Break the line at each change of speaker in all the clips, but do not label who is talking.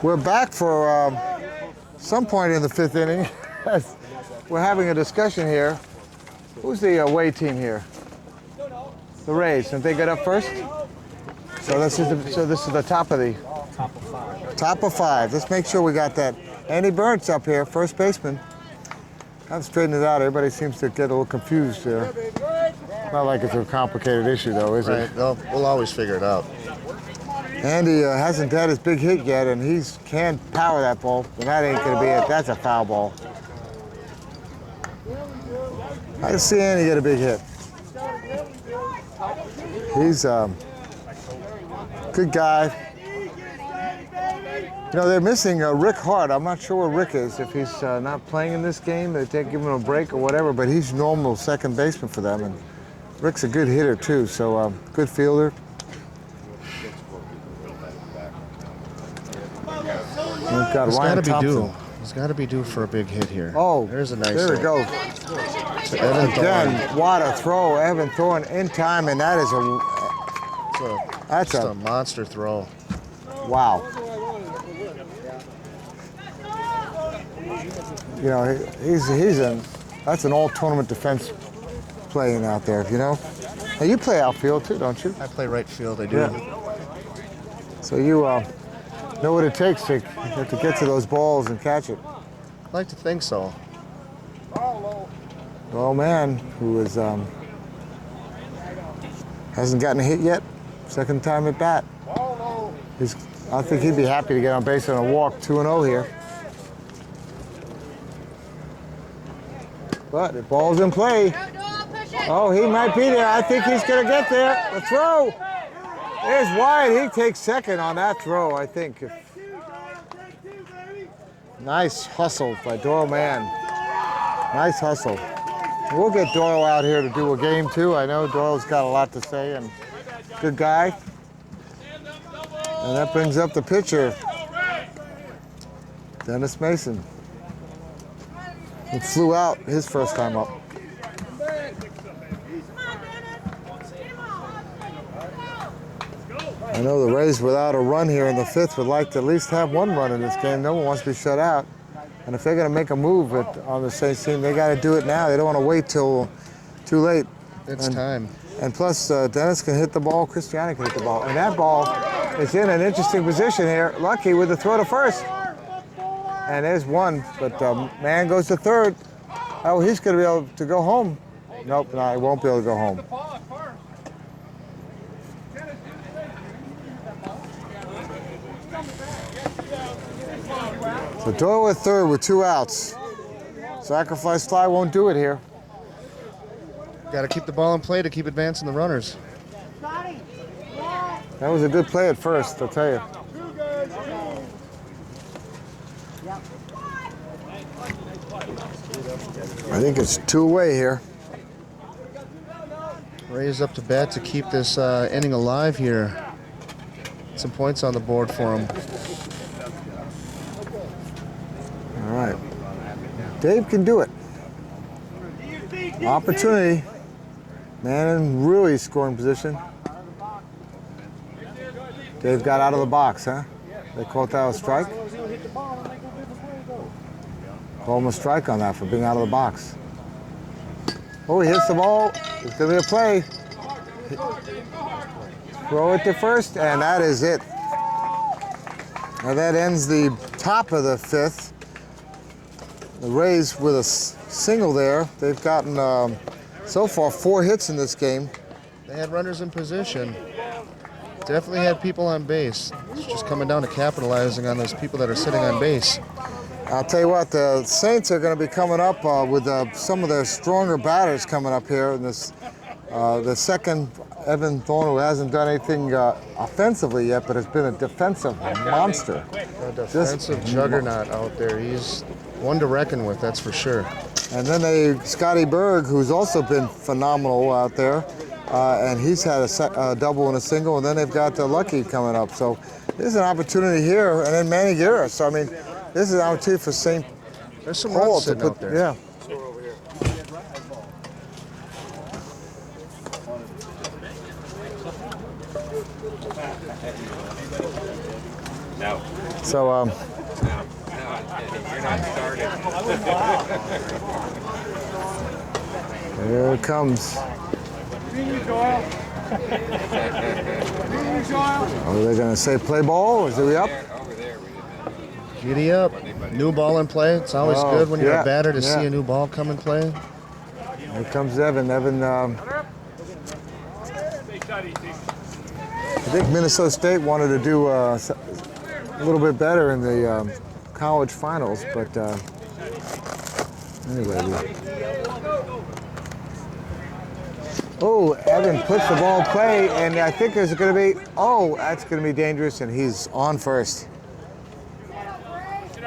We're back for some point in the 5th inning. We're having a discussion here. Who's the away team here? The Rays. Didn't they get up first? So this is the top of the top of 5. Let's make sure we got that. Andy Burns up here, first baseman. I've straightened it out. Everybody seems to get a little confused here. Not like it's a complicated issue, though, is it?
Right. No, we'll always figure it out.
Andy hasn't had his big hit yet, and he can power that ball, but that ain't gonna be it. That's a foul ball. I can see Andy get a big hit. He's a good guy. You know, they're missing Rick Hart. I'm not sure where Rick is. If he's not playing in this game, they give him a break or whatever, but he's normal second baseman for them. And Rick's a good hitter, too, so good fielder. We've got Ryan Thompson.
He's got to be due for a big hit here.
Oh,
there's a nice
there we go. Again, what a throw. Evan Thorne in time, and that is
a monster throw.
Wow. You know, that's an all-tournament defense playing out there, you know. Hey, you play outfield too, don't you?
I play right field, I do.
Yeah. So you know what it takes to get to those balls and catch it.
I'd like to think so.
Well, man, who is hasn't gotten a hit yet, second time at bat. I think he'd be happy to get on base on a walk, 2-0 here. But the ball's in play. Oh, he might be there. I think he's going to get there. The throw. There's Wyatt. He takes second on that throw, I think. Nice hustle by Doyle Mann. Nice hustle. We'll get Doyle out here to do a game, too. I know Doyle's got a lot to say, and good guy. And that brings up the pitcher, Dennis Mason. He flew out his first time up. I know the Rays, without a run here in the 5th, would like to at least have one run in this game. No one wants to be shut out. And if they're going to make a move on the Saints team, they got to do it now. They don't want to wait till too late.
It's time.
And plus, Dennis can hit the ball, Cristiano can hit the ball. And that ball is in an interesting position here. Lucky with the throw to first. And there's one, but Mann goes to third. Oh, he's going to be able to go home. Nope, no, he won't be able to go home. So Doyle at third with 2 outs. Sacrifice fly won't do it here.
Got to keep the ball in play to keep advancing the runners.
That was a good play at first, I'll tell you. I think it's 2 away here.
Rays up to bat to keep this inning alive here. Some points on the board for him.
All right. Dave can do it. Opportunity. Man in really scoring position. Dave got out of the box, huh? They called that a strike? Call him a strike on that for being out of the box. Oh, he hits the ball. It's going to be a play. Throw it to first, and that is it. Now that ends the top of the 5th. The Rays with a single there. They've gotten, so far, 4 hits in this game.
They had runners in position. Definitely had people on base. It's just coming down to capitalizing on those people that are sitting on base.
I'll tell you what, the Saints are going to be coming up with some of their stronger batters coming up here in this. The second, Evan Thorne, who hasn't done anything offensively yet, but has been a defensive monster.
A defensive juggernaut out there. He's one to reckon with, that's for sure.
And then Scotty Berg, who's also been phenomenal out there, and he's had a double and a single, and then they've got Lucky coming up. So there's an opportunity here, and then Manny Guerra. So, I mean, this is an opportunity for St.
There's some runs sitting out there.
Yeah.
No.
So,
No, you're not started.
here it comes. Are they going to say play ball? Is it up?
Over there, we didn't.
Giddy up. New ball in play. It's always
Oh,
good when you're
yeah,
a batter to
yeah.
see a new ball come in play.
Here comes Evan. Evan, I think Minnesota State wanted to do a little bit better in the college finals, but anyway. Oh, Evan puts the ball in play, and I think there's going to be, that's going to be dangerous, and he's on first.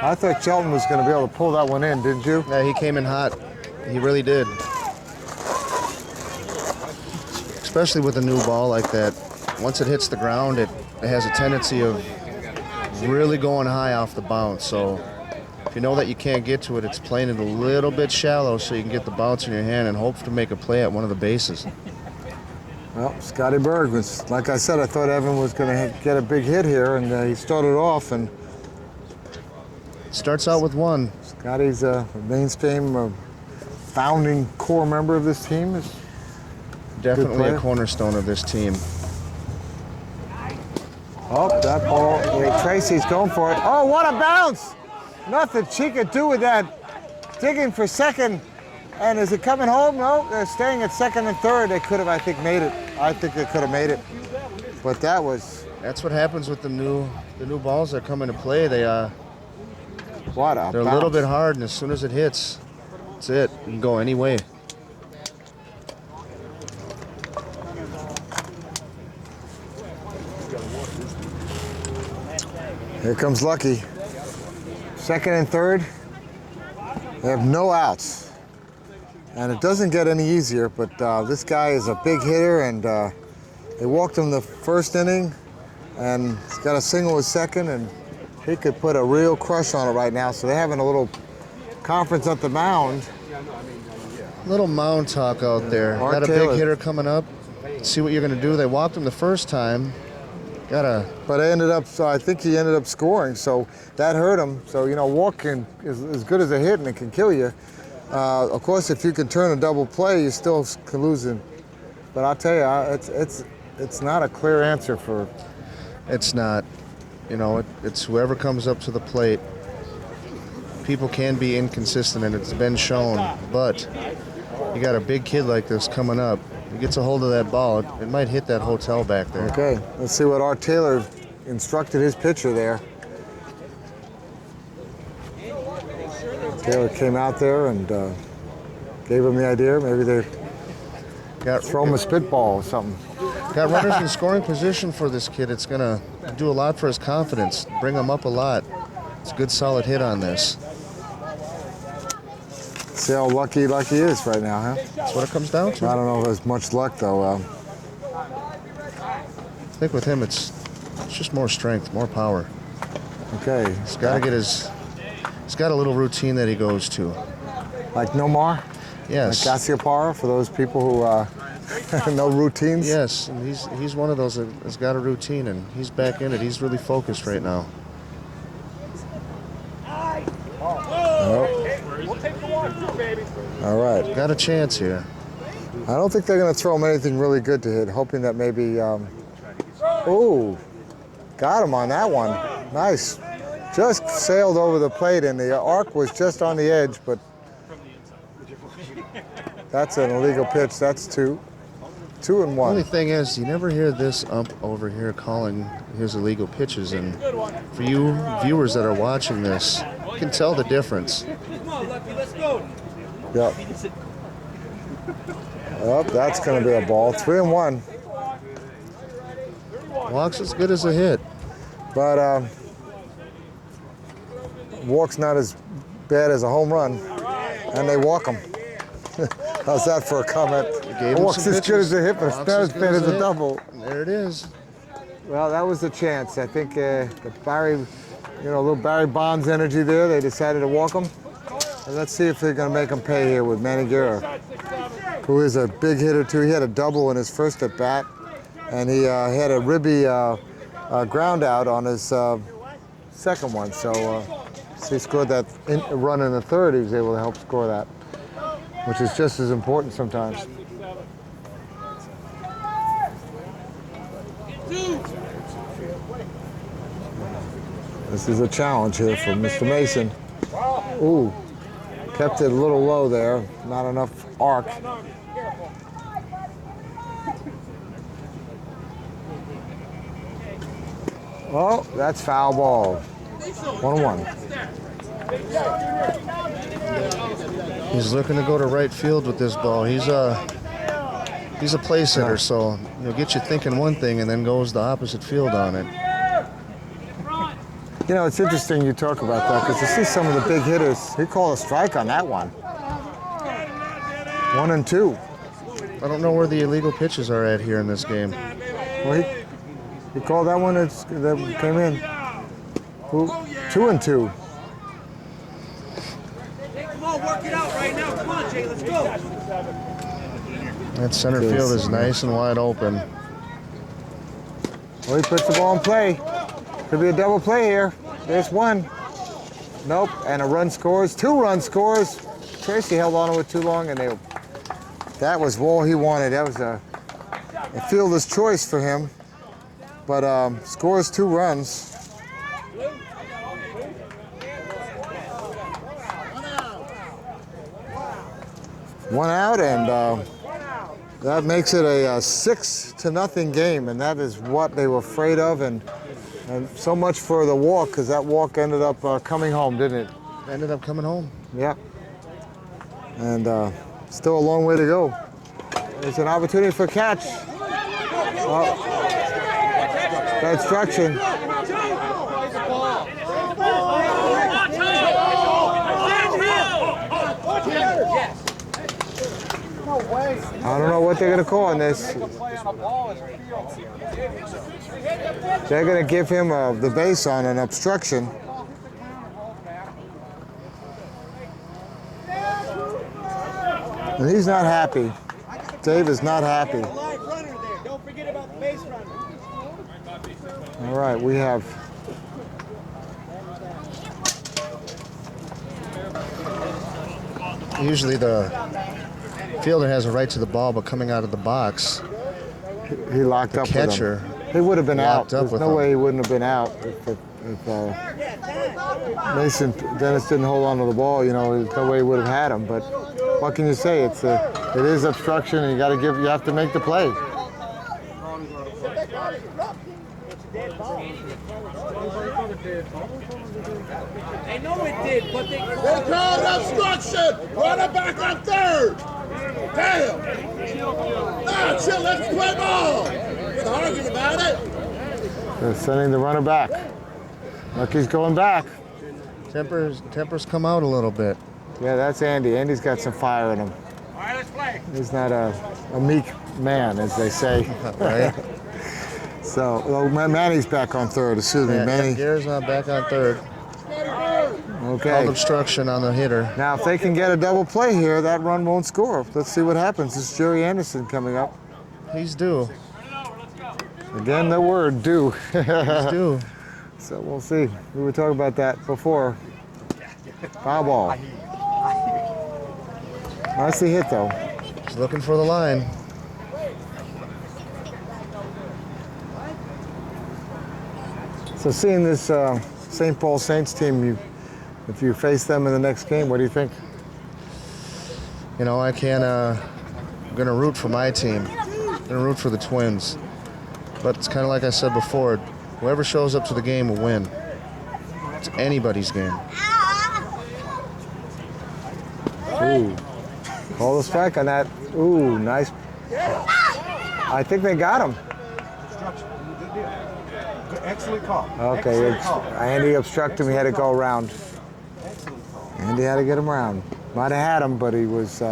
I thought Shelton was going to be able to pull that one in, didn't you?
Yeah, he came in hot. He really did. Especially with a new ball like that. Once it hits the ground, it has a tendency of really going high off the bounce. So if you know that you can't get to it, it's playing it a little bit shallow so you can get the bounce in your hand and hope to make a play at one of the bases.
Well, Scotty Berg was, like I said, I thought Evan was going to get a big hit here, and he started off, and
Starts out with one.
Scotty's a mainstream, founding core member of this team.
Definitely
player.
a cornerstone of this team.
Oh, that ball, Tracy's going for it. Oh, what a bounce! Nothing she could do with that. Digging for second, and is it coming home? No, they're staying at second and third. They could have, I think, made it. I think they could have made it, but that was
That's what happens with the new balls that come into play. They're
what a
a
bounce.
little bit hard, and as soon as it hits, that's it. You can go any way.
Here comes Lucky. Second and third. They have no outs. And it doesn't get any easier, but this guy is a big hitter, and they walked him the first inning, and he's got a single with second, and he could put a real crush on it right now. So they're having a little conference at the mound.
Little mound talk out there.
Art
Got a
Taylor.
big hitter coming up. See what you're going to do. They walked him the first time.
But I think he ended up scoring, so that hurt him. So, walk is as good as a hit, and it can kill you. Of course, if you can turn a double play, you still can lose it. But I'll tell you, it's not a clear answer for.
It's not. It's whoever comes up to the plate. People can be inconsistent, and it's been shown. But you got a big kid like this coming up. He gets a hold of that ball, it might hit that hotel back there.
Okay, let's see what Art Taylor instructed his pitcher there. Taylor came out there and gave him the idea. Maybe they throw him a spitball or something.
Got runners in scoring position for this kid. It's going to do a lot for his confidence, bring him up a lot. It's a good, solid hit on this.
See how lucky he is right now, huh?
That's what it comes down to.
I don't know if there's much luck, though.
I think with him, it's just more strength, more power.
Okay.
He's got a little routine that he goes to.
Like Nomar?
Yes.
Like Gassiopara, for those people who no routines?
Yes, and he's one of those that has got a routine, and he's back in it. He's really focused right now.
All right.
Got a chance here.
I don't think they're going to throw him anything really good to hit, hoping that maybe, got him on that one. Nice. Just sailed over the plate, and the arc was just on the edge, but that's an illegal pitch. That's 2. 2 and 1.
Only thing is, you never hear this ump over here calling his illegal pitches, and for you viewers that are watching this, you can tell the difference.
Yep. Oh, that's going to be a ball. 3 and 1.
Walk's as good as a hit.
But walk's not as bad as a home run, and they walk him. How's that for a comment?
Gave him
Walk's
some
as good as a hit, but it's
Walk's
not
as
as
good
bad
as
as
a
a
hit.
double.
There it is.
Well, that was the chance. I think the Barry, a little Barry Bonds energy there. They decided to walk him. And let's see if they're going to make him pay here with Manny Guerra, who is a big hitter too. He had a double in his first at bat, and he had a ribby ground out on his second one. So he scored that run in the third. He was able to help score that, which is just as important sometimes. This is a challenge here for Mr. Mason. Ooh, kept it a little low there. Not enough arc. Oh, that's foul ball. 1-1.
He's looking to go to right field with this ball. He's a place hitter, so he'll get you thinking one thing and then goes the opposite field on it.
You know, it's interesting you talk about that because you see some of the big hitters. He called a strike on that one. 1-2.
I don't know where the illegal pitches are at here in this game.
Well, he called that one that came in. 2-2.
Come on, work it out right now. Come on, Jay, let's go.
That center field is nice and wide open.
Well, he puts the ball in play. Could be a double play here. There's one. Nope, and a run scores. 2 run scores. Tracy held on to it too long, and that was all he wanted. That was a fielder's choice for him. But scores 2 runs. One out, and that makes it a 6-0 game, and that is what they were afraid of, and so much for the walk, because that walk ended up coming home, didn't it?
Ended up coming home.
Yeah. And still a long way to go. There's an opportunity for a catch. Bad instruction. I don't know what they're going to call on this. They're going to give him the base on an obstruction. And he's not happy. Dave is not happy. All right, we have
usually the fielder has a right to the ball, but coming out of the box,
he locked up
catcher
with him. He would have been out. There's no way he wouldn't have been out if Mason Dennis didn't hold on to the ball. You know, there's no way he would have had him. But what can you say? It is obstruction, and you have to make the play.
They know it did, but they
called obstruction. Run it back on third. Damn. Nah, chill. Let's play ball. We're arguing about it.
They're sending the runner back. Look, he's going back.
Tempers come out a little bit.
Yeah, that's Andy. Andy's got some fire in him.
All right, let's play.
He's not a meek man, as they say.
Right.
So, well, Manny's back on third. Excuse me, Manny.
Garrett's not back on third.
Okay.
Called obstruction on the hitter.
Now, if they can get a double play here, that run won't score. Let's see what happens. This is Jerry Anderson coming up.
He's due.
Again, the word due.
He's due.
So we'll see. We were talking about that before. Foul ball. Nicely hit, though.
He's looking for the line.
So seeing this St. Paul Saints team, if you face them in the next game, what do you think?
You know, I'm gonna root for my team. I'm gonna root for the Twins. But it's kind of like I said before, whoever shows up to the game will win. It's anybody's game.
Ooh, call the strike on that. Ooh, nice. I think they got him.
Excellent call.
Okay, Andy obstructed him. He had to go around. Andy had to get him around. Might have had him, but he was.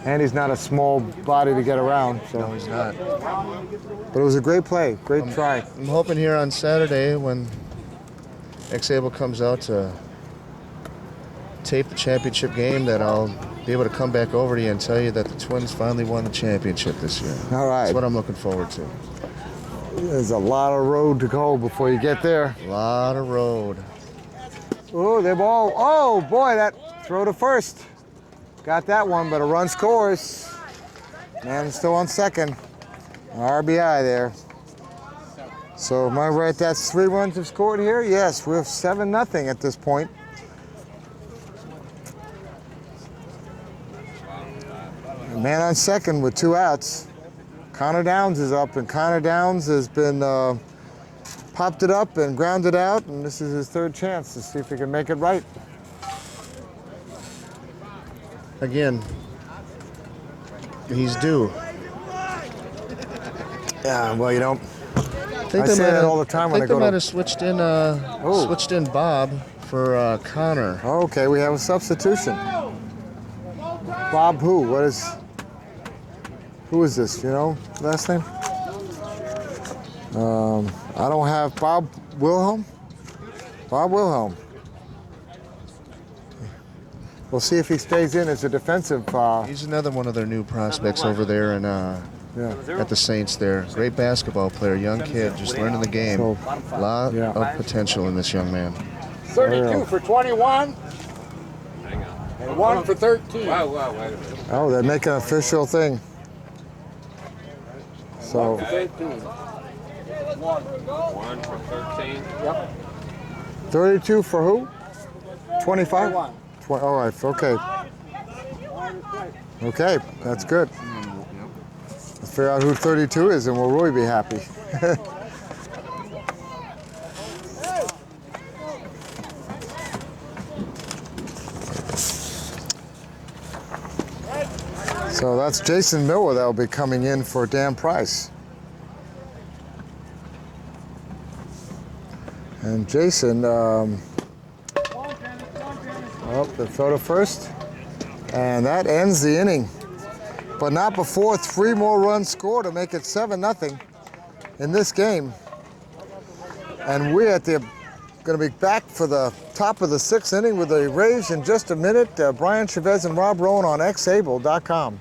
Andy's not a small body to get around. So.
No, he's not.
But it was a great play, great try.
I'm hoping here on Saturday when X-Able comes out to tape the championship game that I'll be able to come back over to you and tell you that the Twins finally won the championship this year.
All right.
That's what I'm looking forward to.
There's a lot of road to go before you get there.
A lot of road.
Oh, they ball. Oh boy, that throw to first. Got that one, but a run scores. Man still on second. RBI there. So am I right? That's 3 runs have scored here? Yes, we're 7-0 at this point. Man on second with 2 outs. Connor Downs is up, and Connor Downs has been popped it up and grounded out, and this is his 3rd chance to see if he can make it right.
Again, he's due.
Yeah, well, you know,
I
say that all the time when I
think they
go
might
to.
have switched in Bob for Connor.
Okay, we have a substitution. Bob who? Who is this? You know, last name? I don't have Bob Wilhelm. Bob Wilhelm. We'll see if he stays in as a defensive.
He's another one of their new prospects over there and at the Saints there. Great basketball player, young kid, just learning the game.
So,
A lot
yeah.
of potential in this young man.
32 for 21
Hang on.
and 1 for 13.
Wow, wow, wait a minute.
Oh, they're making an official thing. So,
13.
1 for 13.
32 for who? 25?
21.
All right, okay. Okay, that's good. Let's figure out who 32 is and we'll really be happy. So that's Jason Miller that will be coming in for Dan Price. And Jason, the throw to first. And that ends the inning. But not before 3 more runs score to make it 7-0 in this game. And we're going to be back for the top of the 6th inning with the Rays in just a minute. Brian Chavez and Rob Rowan on xable.com.